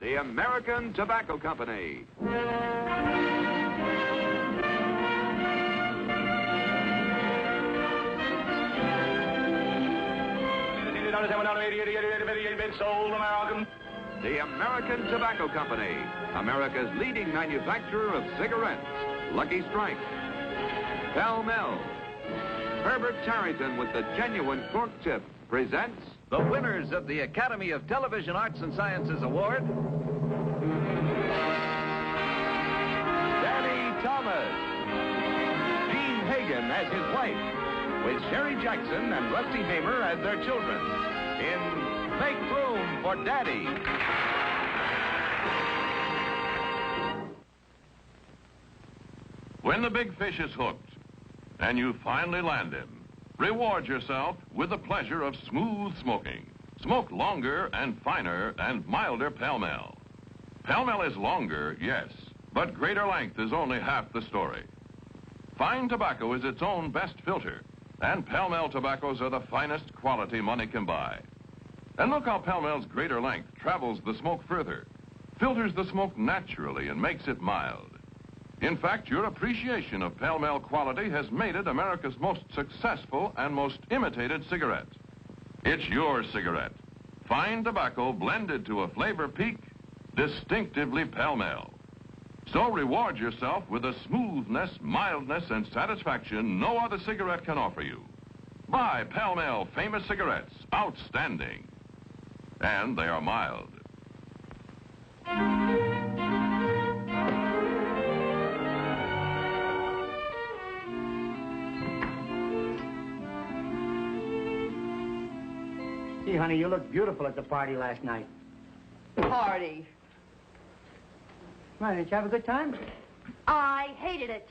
The American Tobacco Company. The American Tobacco Company, America's leading manufacturer of cigarettes. Lucky Strike, Pall Mall. Herbert Tarrington with the genuine cork tip presents the winners of the Academy of Television Arts and Sciences Award. Danny Thomas. Jean Hagen as his wife, with Sherry Jackson and Rusty Hamer as their children, in Make Room for Daddy. When the big fish is hooked and you finally land him, reward yourself with the pleasure of smooth smoking. Smoke longer and finer and milder Pall Mall. Pall Mall is longer, yes, but greater length is only half the story. Fine tobacco is its own best filter, and Pall Mall tobaccos are the finest quality money can buy. And look how Pall Mall's greater length travels the smoke further, filters the smoke naturally and makes it mild. In fact, your appreciation of Pall Mall quality has made it America's most successful and most imitated cigarette. It's your cigarette. Fine tobacco blended to a flavor peak, distinctively Pall Mall. So reward yourself with a smoothness, mildness, and satisfaction no other cigarette can offer you. Buy Pall Mall famous cigarettes, outstanding. And they are mild. Gee, honey, you looked beautiful at the party last night. Party. Right, did you have a good time? I hated it.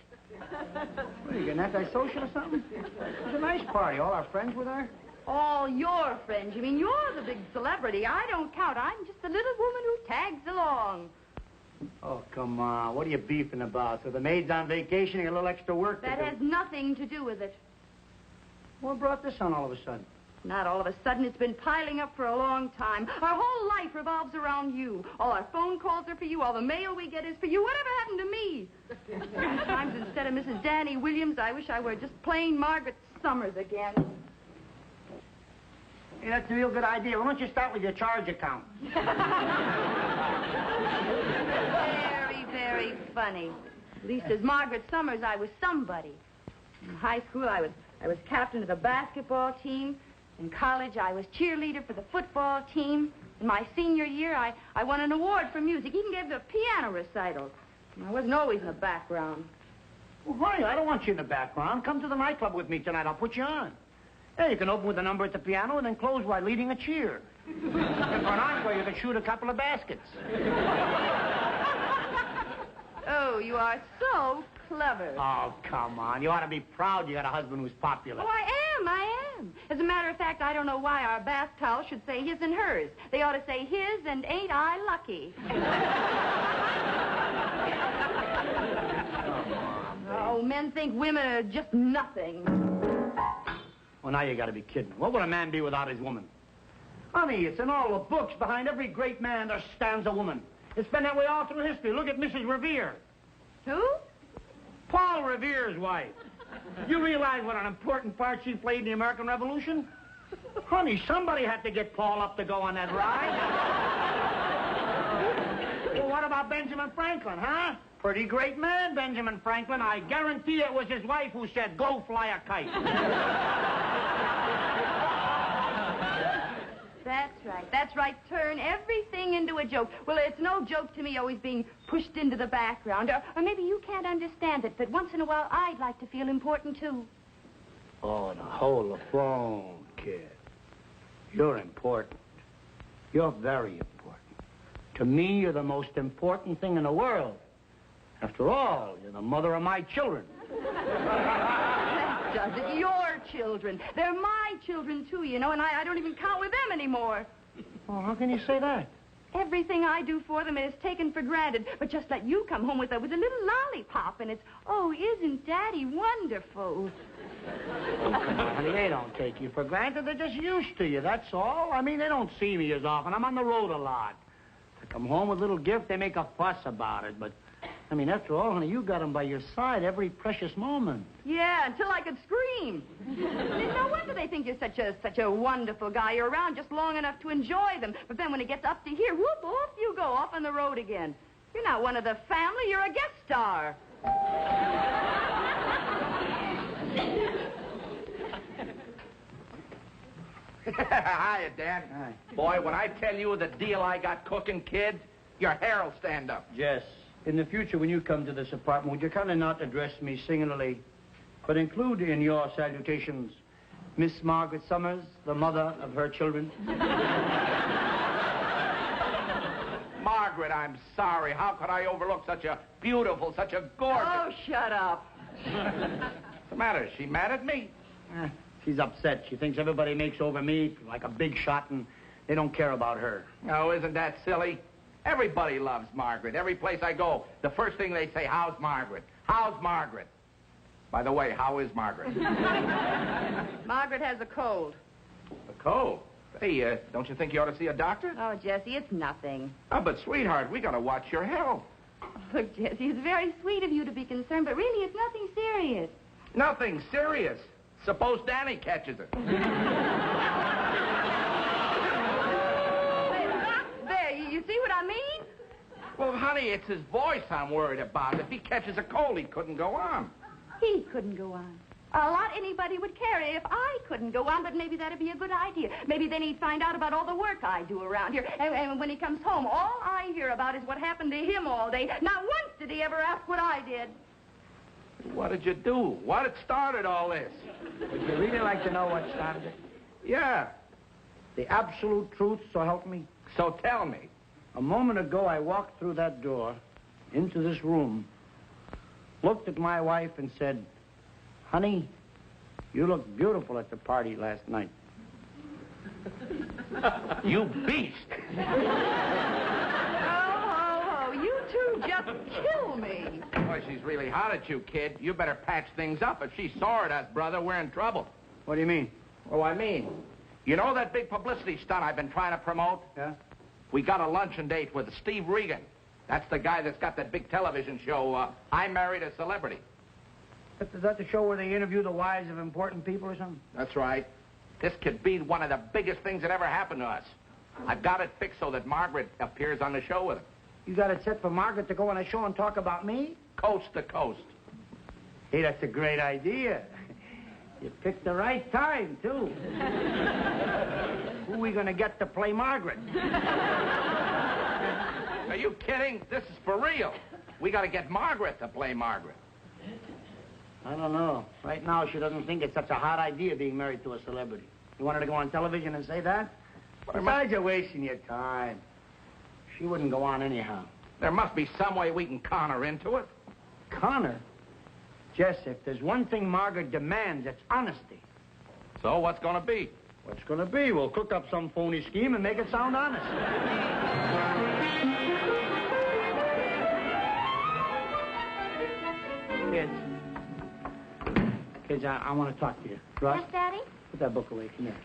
What, are you getting antisocial or something? It was a nice party. All our friends were there. All your friends. You mean you're the big celebrity. I don't count. I'm just a little woman who tags along. Oh, come on. What are you beefing about? So the maid's on vacation and a little extra work to do. That has nothing to do with it. What brought this on all of a sudden? Not all of a sudden. It's been piling up for a long time. Our whole life revolves around you. All our phone calls are for you. All the mail we get is for you. Whatever happened to me? Sometimes instead of Mrs. Danny Williams, I wish I were just plain Margaret Summers again. Hey, that's a real good idea. Why don't you start with your charge account? Very, very funny. At least as Margaret Summers, I was somebody. In high school, I was captain of the basketball team. In college, I was cheerleader for the football team. In my senior year, I won an award for music. Even gave a piano recital. I wasn't always in the background. Well, honey, I don't want you in the background. Come to the nightclub with me tonight. I'll put you on. Hey, you can open with a number at the piano and then close while leading a cheer. And for an encore, you can shoot a couple of baskets. Oh, you are so clever. Oh, come on. You ought to be proud you got a husband who's popular. Oh, I am. As a matter of fact, I don't know why our bath towels should say his and hers. They ought to say his and ain't I lucky. Oh, men think women are just nothing. Well, now you got to be kidding. What would a man be without his woman? Honey, it's in all the books. Behind every great man, there stands a woman. It's been that way all through history. Look at Mrs. Revere. Who? Paul Revere's wife. You realize what an important part she played in the American Revolution? Honey, somebody had to get Paul up to go on that ride. Well, what about Benjamin Franklin, huh? Pretty great man, Benjamin Franklin. I guarantee it was his wife who said, "Go fly a kite." That's right. Turn everything into a joke. Well, it's no joke to me always being pushed into the background. Or maybe you can't understand it, but once in a while I'd like to feel important, too. Oh, now hold the phone, kid. You're important. You're very important. To me, you're the most important thing in the world. After all, you're the mother of my children. That does it. Your children. They're my children, too, you know, and I don't even count with them anymore. Oh, how can you say that? Everything I do for them is taken for granted. But just let you come home with a little lollipop, and it's, oh, isn't Daddy wonderful? Oh, come on, honey, they don't take you for granted. They're just used to you, that's all. I mean, they don't see me as often. I'm on the road a lot. I come home with a little gift, they make a fuss about it. But, I mean, after all, honey, you got him by your side every precious moment. Yeah, until I could scream. No wonder they think you're such a wonderful guy. You're around just long enough to enjoy them. But then when it gets up to here, whoop, off you go, off on the road again. You're not one of the family, you're a guest star. Hiya, Dan. Hi. Boy, when I tell you the deal I got cooking, kid, your hair'll stand up. Jess, in the future, when you come to this apartment, would you kind of not address me singularly, but include in your salutations Miss Margaret Summers, the mother of her children? Margaret, I'm sorry. How could I overlook such a beautiful, such a gorgeous... Oh, shut up. What's the matter? Is she mad at me? She's upset. She thinks everybody makes over me like a big shot, and they don't care about her. Oh, isn't that silly? Everybody loves Margaret. Every place I go, the first thing they say, how's Margaret? How's Margaret? By the way, how is Margaret? Margaret has a cold. A cold? Hey, don't you think you ought to see a doctor? Oh, Jesse, it's nothing. Oh, but sweetheart, we gotta watch your health. Look, Jesse, it's very sweet of you to be concerned, but really it's nothing serious. Nothing serious. Suppose Danny catches it. There, you see what I mean? Well, honey, it's his voice I'm worried about. If he catches a cold, he couldn't go on. He couldn't go on. A lot anybody would care if I couldn't go on, but maybe that'd be a good idea. Maybe then he'd find out about all the work I do around here. And when he comes home, all I hear about is what happened to him all day. Not once did he ever ask what I did. What did you do? What started all this? Would you really like to know what started it? Yeah. The absolute truth, so help me. So tell me. A moment ago, I walked through that door, into this room, looked at my wife and said, honey, you looked beautiful at the party last night. You beast. You two just kill me. Boy, she's really hot at you, kid. You better patch things up. If she saw at us, brother, we're in trouble. What do you mean? Oh, I mean, you know that big publicity stunt I've been trying to promote? Yeah? We got a luncheon date with Steve Regan. That's the guy that's got that big television show, I Married a Celebrity. Is that the show where they interview the wives of important people or something? That's right. This could be one of the biggest things that ever happened to us. I've got it fixed so that Margaret appears on the show with him. You got it set for Margaret to go on a show and talk about me? Coast to coast. Hey, that's a great idea. You picked the right time, too. Who are we going to get to play Margaret? Are you kidding? This is for real. We got to get Margaret to play Margaret. I don't know. Right now, she doesn't think it's such a hot idea being married to a celebrity. You want her to go on television and say that? Besides, you're wasting your time. She wouldn't go on anyhow. There must be some way we can con her into it. Con her? Jess, if there's one thing Margaret demands, it's honesty. So what's going to be? What's going to be? We'll cook up some phony scheme and make it sound honest. Kids, I want to talk to you. Russ? Yes, Daddy? Put that book away. Come here.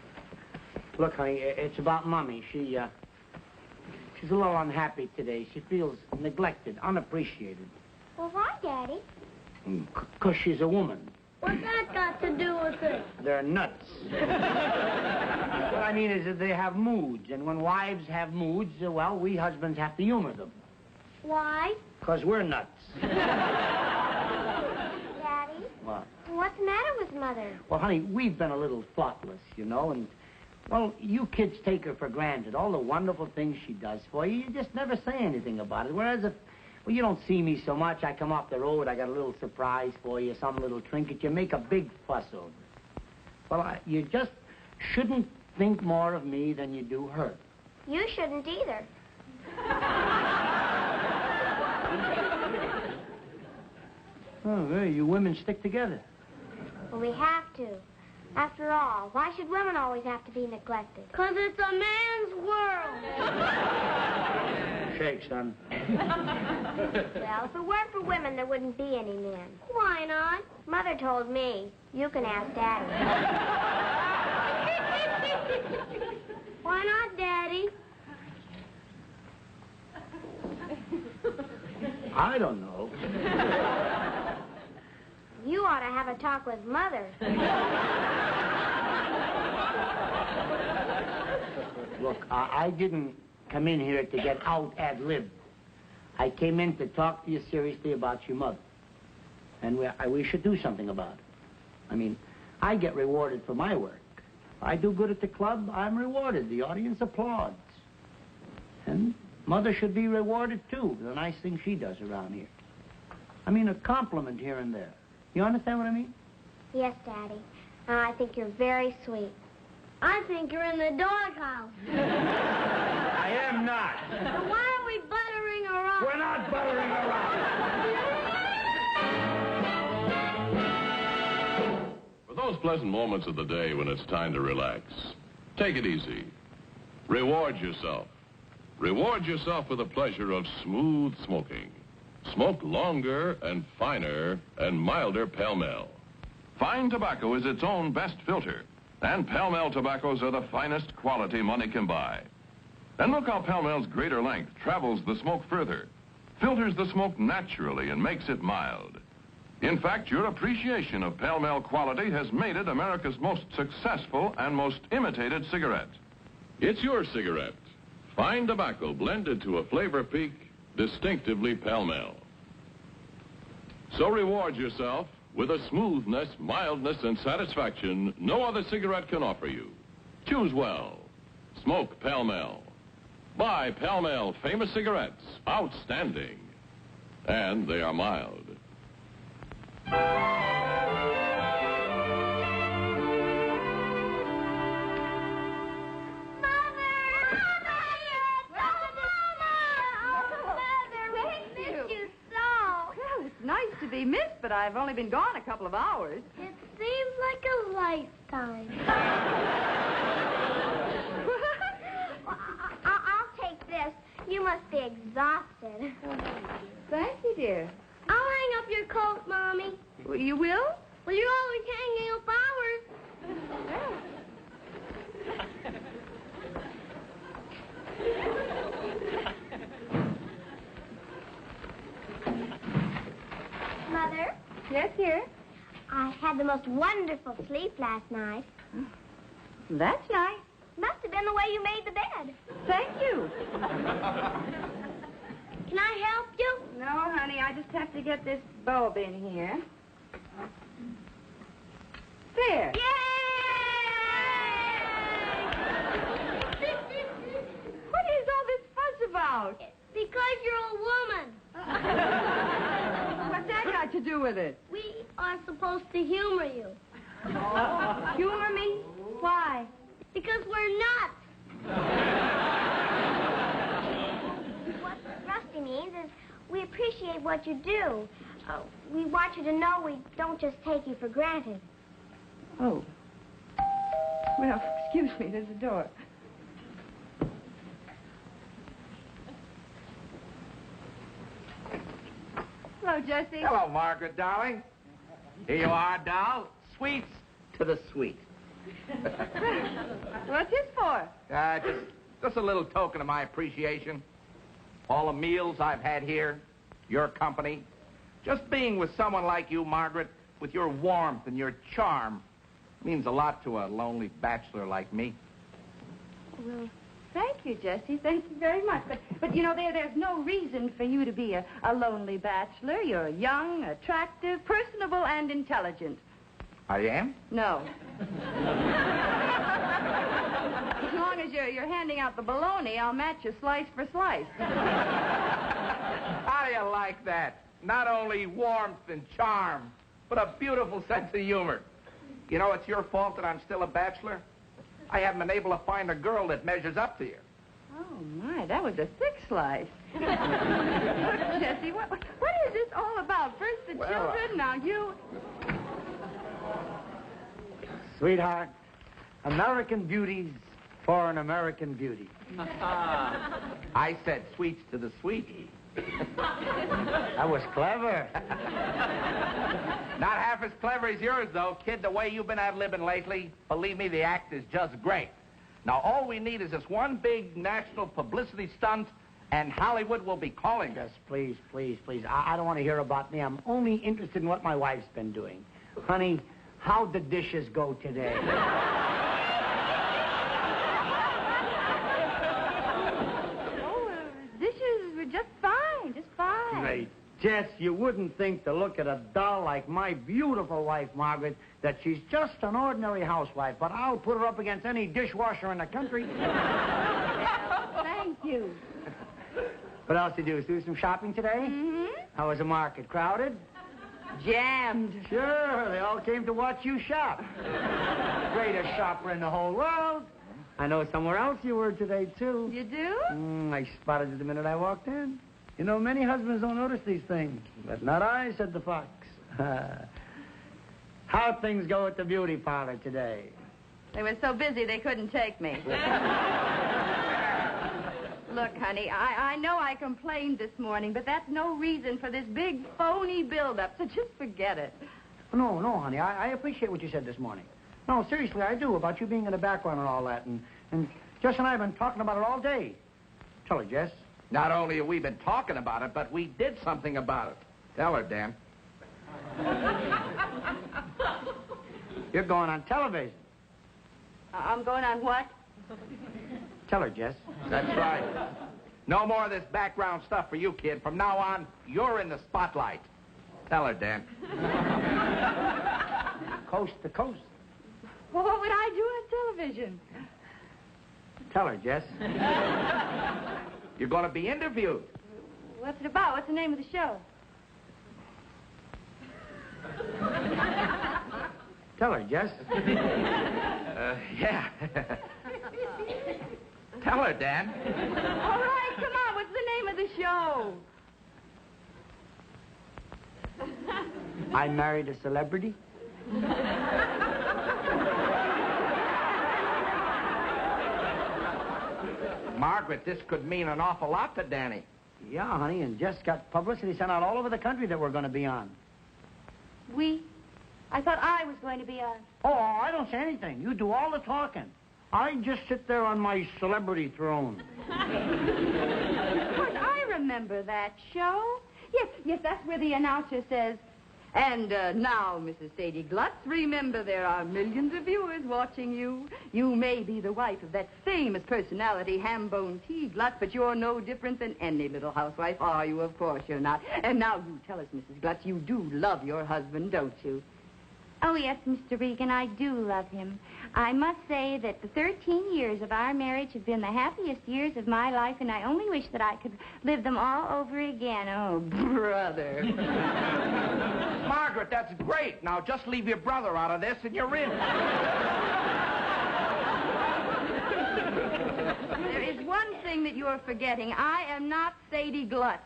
Look, honey, it's about Mommy. She's a little unhappy today. She feels neglected, unappreciated. Well, why, Daddy? 'Cause she's a woman. What's that got to do with it? They're nuts. What I mean is that they have moods, and when wives have moods, well, we husbands have to humor them. Why? 'Cause we're nuts. Daddy? What? What's the matter with Mother? Well, honey, we've been a little thoughtless, you know, and, well, you kids take her for granted. All the wonderful things she does for you, you just never say anything about it. Whereas if, well, you don't see me so much, I come off the road, I got a little surprise for you, some little trinket, you make a big fuss over it. Well, you just shouldn't think more of me than you do her. You shouldn't either. Oh, well, you women stick together. Well, we have to. After all, why should women always have to be neglected? 'Cause it's a man's world. Shake, son. Well, if it weren't for women, there wouldn't be any men. Why not? Mother told me. You can ask Daddy. Why not, Daddy? I don't know. You ought to have a talk with Mother. Look, I didn't come in here to get out ad-lib. I came in to talk to you seriously about your mother. And we should do something about it. I mean, I get rewarded for my work. I do good at the club, I'm rewarded. The audience applauds. And Mother should be rewarded, too, for the nice things she does around here. I mean, a compliment here and there. You understand what I mean? Yes, Daddy. And I think you're very sweet. I think you're in the doghouse. I am not. So why are we buttering around? We're not buttering around. For those pleasant moments of the day when it's time to relax, take it easy. Reward yourself. Reward yourself with the pleasure of smooth smoking. Smoke longer and finer and milder Pall Mall. Fine tobacco is its own best filter, and Pall Mall tobaccos are the finest quality money can buy. And look how Pall Mall's greater length travels the smoke further, filters the smoke naturally and makes it mild. In fact, your appreciation of Pall Mall quality has made it America's most successful and most imitated cigarette. It's your cigarette. Fine tobacco blended to a flavor peak, distinctively Pall Mall. So reward yourself with a smoothness, mildness, and satisfaction no other cigarette can offer you. Choose well. Smoke Pall Mall. Buy Pall Mall famous cigarettes. Outstanding. And they are mild. Nice to be missed, but I've only been gone a couple of hours. It seems like a lifetime. I'll take this. You must be exhausted. Thank you, dear. I'll hang up your coat, Mommy. Well, you will? Well, you're always hanging up ours. Mother? Yes, dear? I had the most wonderful sleep last night. That's nice. Must have been the way you made the bed. Thank you. Can I help you? No, honey, I just have to get this bulb in here. There. Yay! What is all this fuss about? Because you're a woman. What's that got to do with it? We are supposed to humor you. Humor me? Why? Because we're nuts. What Rusty means is we appreciate what you do. We want you to know we don't just take you for granted. Oh. Well, excuse me, there's a door. Hello, Jesse. Hello, Margaret, darling. Here you are, doll. Sweets to the sweet. What's this for? Just a little token of my appreciation. All the meals I've had here, your company. Just being with someone like you, Margaret, with your warmth and your charm, means a lot to a lonely bachelor like me. Well, thank you, Jesse. Thank you very much. But you know, there's no reason for you to be a lonely bachelor. You're young, attractive, personable, and intelligent. I am? No. As long as you're handing out the bologna, I'll match you slice for slice. How do you like that? Not only warmth and charm, but a beautiful sense of humor. You know, it's your fault that I'm still a bachelor. I haven't been able to find a girl that measures up to you. Oh, my, that was a thick slice. Look, Jesse, what is this all about? First the children, now you... Sweetheart, American beauties for an American beauty. I said sweets to the sweet. That was clever. Not half as clever as yours, though, kid. The way you've been ad-libbing lately, believe me, the act is just great. Now, all we need is this one big national publicity stunt, And Hollywood will be calling us. Please, please, please. I don't want to hear about me. I'm only interested in what my wife's been doing. Honey, how'd the dishes go today? Dishes were just fine, just fine. Great. Jess, you wouldn't think to look at a doll like my beautiful wife, Margaret, that she's just an ordinary housewife, but I'll put her up against any dishwasher in the country. Thank you. What else did you do? Do some shopping today? Mm-hmm. How was the market? Crowded? Jammed. Sure, they all came to watch you shop. Greatest shopper in the whole world. I know somewhere else you were today, too. You do? I spotted it the minute I walked in. You know, many husbands don't notice these things. But not I, said the fox. How'd things go at the beauty parlor today? They were so busy they couldn't take me. Look, honey, I know I complained this morning, but that's no reason for this big phony build-up, so just forget it. No, honey, I appreciate what you said this morning. No, seriously, I do, about you being in the background and all that. And Jess and I have been talking about it all day. Tell her, Jess. Not only have we been talking about it, but we did something about it. Tell her, Dan. You're going on television. I'm going on what? Tell her, Jess. That's right. No more of this background stuff for you, kid. From now on, you're in the spotlight. Tell her, Dan. Coast to coast. Well, what would I do on television? Tell her, Jess. You're going to be interviewed. What's it about? What's the name of the show? Tell her, Jess. Yeah. Tell her, Dan. All right, come on. What's the name of the show? I married a celebrity. Margaret, this could mean an awful lot to Danny. Yeah, honey, and Jess got publicity sent out all over the country that we're going to be on. We? I thought I was going to be on. Oh, I don't say anything. You do all the talking. I just sit there on my celebrity throne. Of course, I remember that show. Yes, that's where the announcer says, and now, Mrs. Sadie Glutz, remember there are millions of viewers watching you. You may be the wife of that famous personality, Hambone T. Glutz, but you're no different than any little housewife, are you? Of course you're not. And now you tell us, Mrs. Glutz, you do love your husband, don't you? Oh, yes, Mr. Regan, I do love him. I must say that the 13 years of our marriage have been the happiest years of my life, and I only wish that I could live them all over again. Oh, brother. Margaret, that's great. Now just leave your brother out of this and you're in. There is one thing that you're forgetting. I am not Sadie Glutz.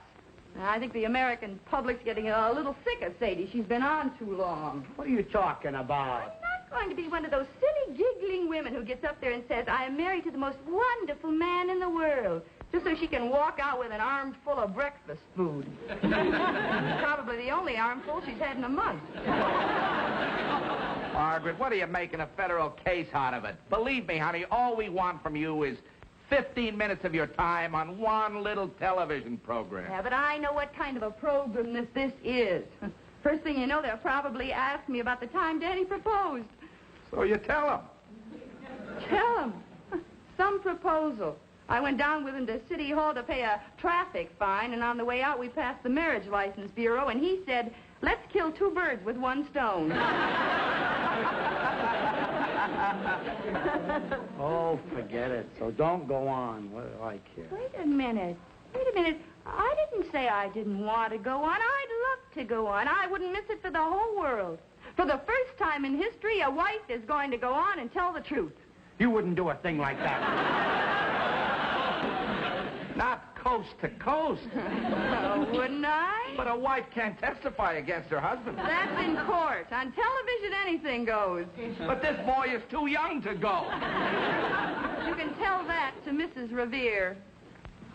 I think the American public's getting a little sick of Sadie. She's been on too long. What are you talking about? I'm not going to be one of those silly, giggling women who gets up there and says, I am married to the most wonderful man in the world, just so she can walk out with an armful of breakfast food. Probably the only armful she's had in a month. Margaret, what are you making a federal case out of it? Believe me, honey, all we want from you is 15 minutes of your time on one little television program. Yeah, but I know what kind of a program this is. First thing you know, they'll probably ask me about the time Danny proposed. So you tell them. Tell him. Some proposal. I went down with him to City Hall to pay a traffic fine, and on the way out we passed the Marriage License Bureau, and he said, let's kill two birds with one stone. Oh, forget it. So don't go on. What do I care? Wait a minute. I didn't say I didn't want to go on. I'd love to go on. I wouldn't miss it for the whole world. For the first time in history, a wife is going to go on and tell the truth. You wouldn't do a thing like that. Not coast to coast. Wouldn't I? But a wife can't testify against her husband. That's in court. On television, anything goes. But this boy is too young to go. You can tell that to Mrs. Revere.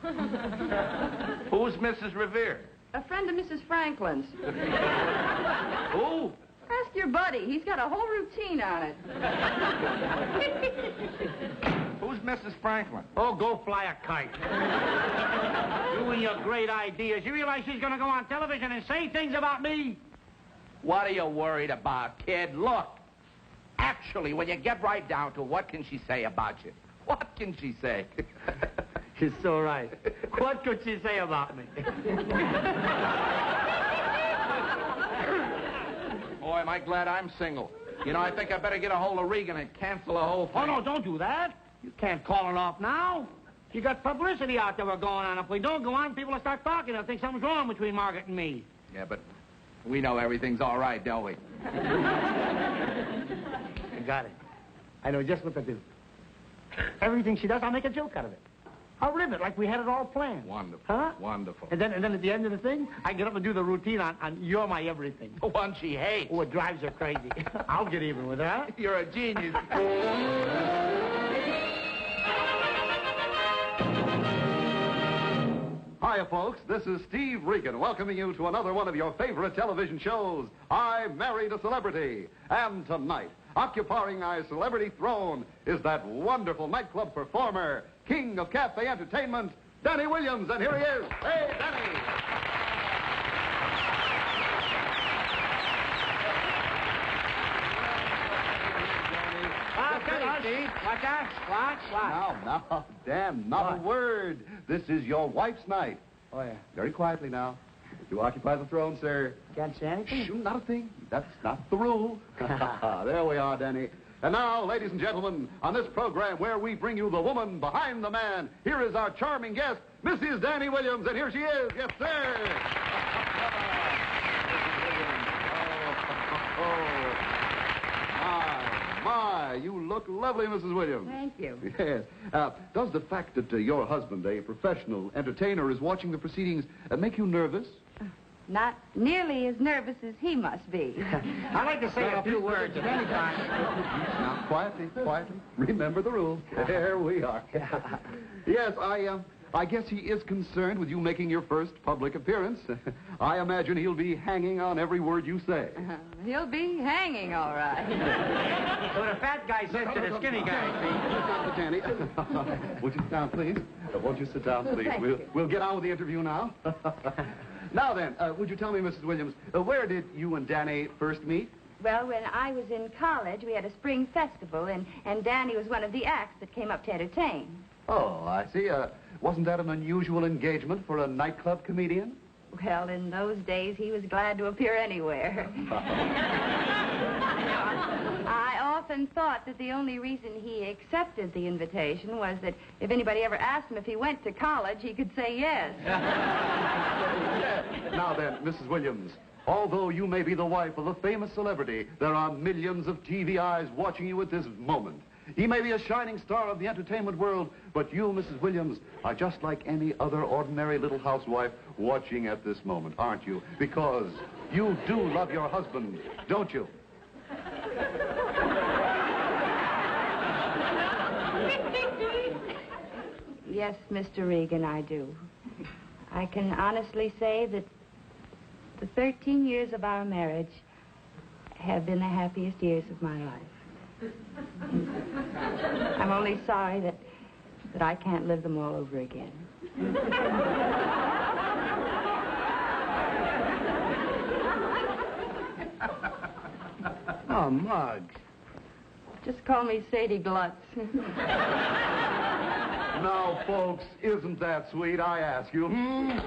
Who's Mrs. Revere? A friend of Mrs. Franklin's. Who? Ask your buddy. He's got a whole routine on it. Who's Mrs. Franklin? Oh, go fly a kite. your great ideas. You realize she's going to go on television and say things about me? What are you worried about, kid? Look, actually, when you get right down to it, what can she say about you? What can she say? She's so right. What could she say about me? Boy, am I glad I'm single. You know, I think I better get a hold of Regan and cancel the whole thing. Oh, no, don't do that. You can't call it off now. You got publicity out there we're going on. If we don't go on, people will start talking. They'll think something's wrong between Margaret and me. Yeah, but we know everything's all right, don't we? I got it. I know just what to do. Everything she does, I'll make a joke out of it. I'll rib it like we had it all planned. Wonderful. Huh? Wonderful. And then at the end of the thing, I get up and do the routine on You're My Everything. The one she hates. Oh, it drives her crazy. I'll get even with her, huh? You're a genius. Hiya, folks. This is Steve Regan welcoming you to another one of your favorite television shows, I Married a Celebrity. And tonight, occupying our celebrity throne is that wonderful nightclub performer, king of cafe entertainment, Danny Williams. And here he is. Hey, Danny. Watch out. Watch. Now, Dan, not a word. This is your wife's night. Oh, yeah. Very quietly now. You occupy the throne, sir. Can't say anything? Shh, not a thing. That's not the rule. There we are, Danny. And now, ladies and gentlemen, on this program where we bring you the woman behind the man, here is our charming guest, Mrs. Danny Williams. And here she is. Yes, sir. My, you look lovely, Mrs. Williams. Thank you. Yes. Does the fact that your husband, a professional entertainer, is watching the proceedings make you nervous? Not nearly as nervous as he must be. I'd like to say a few words at any time. Now, quietly. Remember the rules. There we are. Yes, I guess he is concerned with you making your first public appearance. I imagine he'll be hanging on every word you say. He'll be hanging, all right. What a fat guy says to the skinny guy, see? Danny, would you sit down, please? Won't you sit down, please? We'll get on with the interview now. Now then, would you tell me, Mrs. Williams, where did you and Danny first meet? Well, when I was in college, we had a spring festival, and Danny was one of the acts that came up to entertain. Oh, I see. Wasn't that an unusual engagement for a nightclub comedian? Well, in those days, he was glad to appear anywhere. I often thought that the only reason he accepted the invitation was that if anybody ever asked him if he went to college, he could say yes. Now then, Mrs. Williams, although you may be the wife of a famous celebrity, there are millions of TV eyes watching you at this moment. He may be a shining star of the entertainment world, but you, Mrs. Williams, are just like any other ordinary little housewife watching at this moment, aren't you? Because you do love your husband, don't you? Yes, Mr. Regan, I do. I can honestly say that the 13 years of our marriage have been the happiest years of my life. I'm only sorry that I can't live them all over again. Oh, Muggs. Just call me Sadie Glutz. Now, folks, isn't that sweet? I ask you. And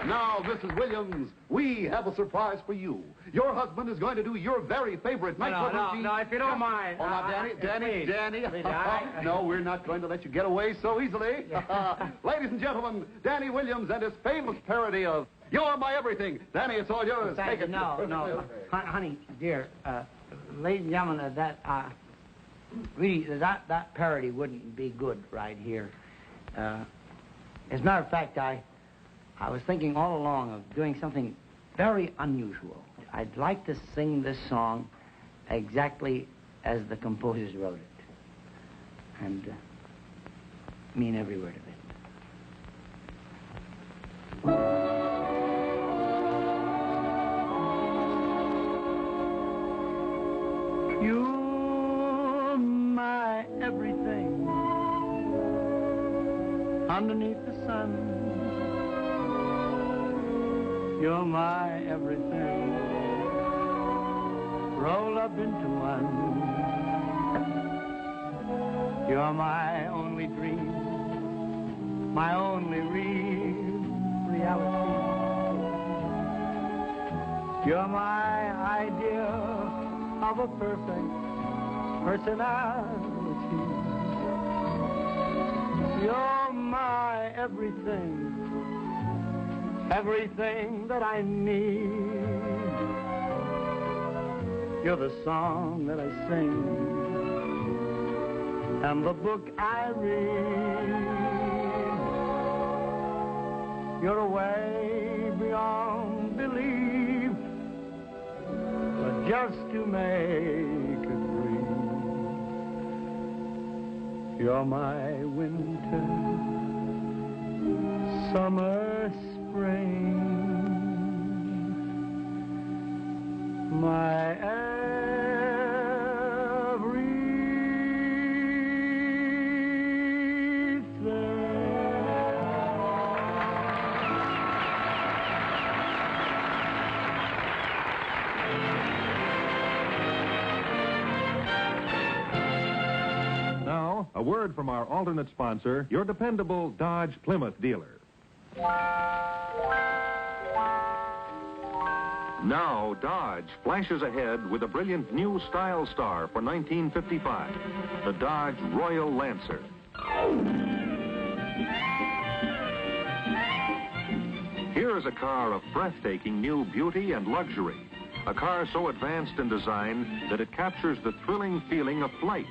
now, Mrs. Williams, we have a surprise for you. Your husband is going to do your very favorite nightclub routine. No, if you don't mind. Oh, now, Danny. Please, No, we're not going to let you get away so easily. Ladies and gentlemen, Danny Williams and his famous parody of You're My Everything. Danny, it's all yours. Thank you. No. Honey, dear, ladies and gentlemen, that parody wouldn't be good right here. As a matter of fact, I was thinking all along of doing something very unusual. I'd like to sing this song exactly as the composers wrote it. And mean every word of it. You're my underneath the sun. You're my everything, rolled up into one. You're my only dream, my only real reality. You're my idea of a perfect personality. You're my everything, everything that I need. You're the song that I sing and the book I read. You're away beyond belief, but just to make it brief. You're my winter, summer, spring, my A word from our alternate sponsor, your dependable Dodge Plymouth dealer. Now, Dodge flashes ahead with a brilliant new style star for 1955, the Dodge Royal Lancer. Here is a car of breathtaking new beauty and luxury, a car so advanced in design that it captures the thrilling feeling of flight.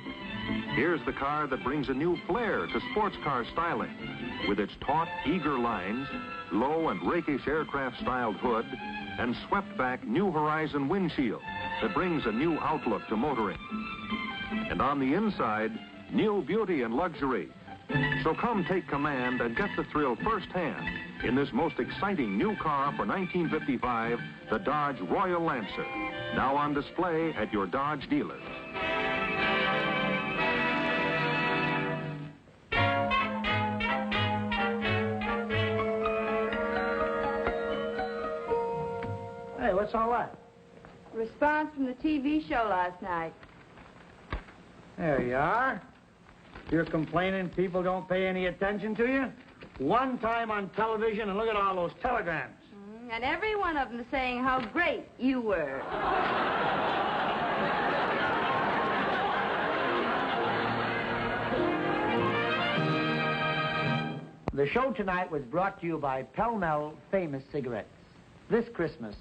Here's the car that brings a new flair to sports car styling, with its taut, eager lines, low and rakish aircraft-styled hood, and swept-back New Horizon windshield that brings a new outlook to motoring. And on the inside, new beauty and luxury. So come take command and get the thrill firsthand in this most exciting new car for 1955, the Dodge Royal Lancer, now on display at your Dodge dealer. Hey, what's all that? Response from the TV show last night. There you are. You're complaining people don't pay any attention to you? One time on television, and look at all those telegrams. And every one of them saying how great you were. The show tonight was brought to you by Pall Mall Famous Cigarettes. This Christmas,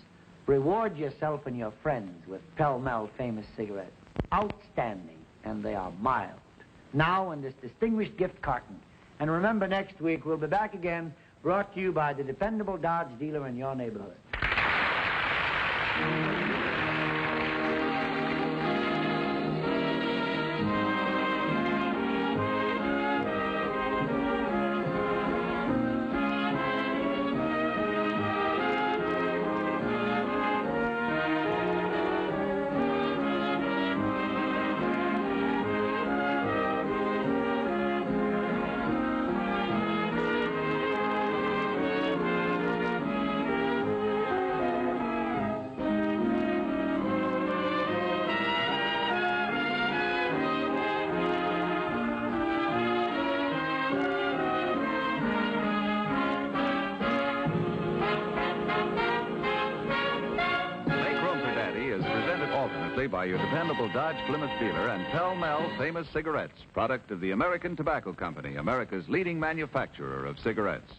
reward yourself and your friends with Pall Mall Famous Cigarettes. Outstanding, and they are mild. Now in this distinguished gift carton. And remember, next week we'll be back again, brought to you by the dependable Dodge dealer in your neighborhood. By your dependable Dodge Plymouth dealer and Pall Mall Famous Cigarettes, product of the American Tobacco Company, America's leading manufacturer of cigarettes.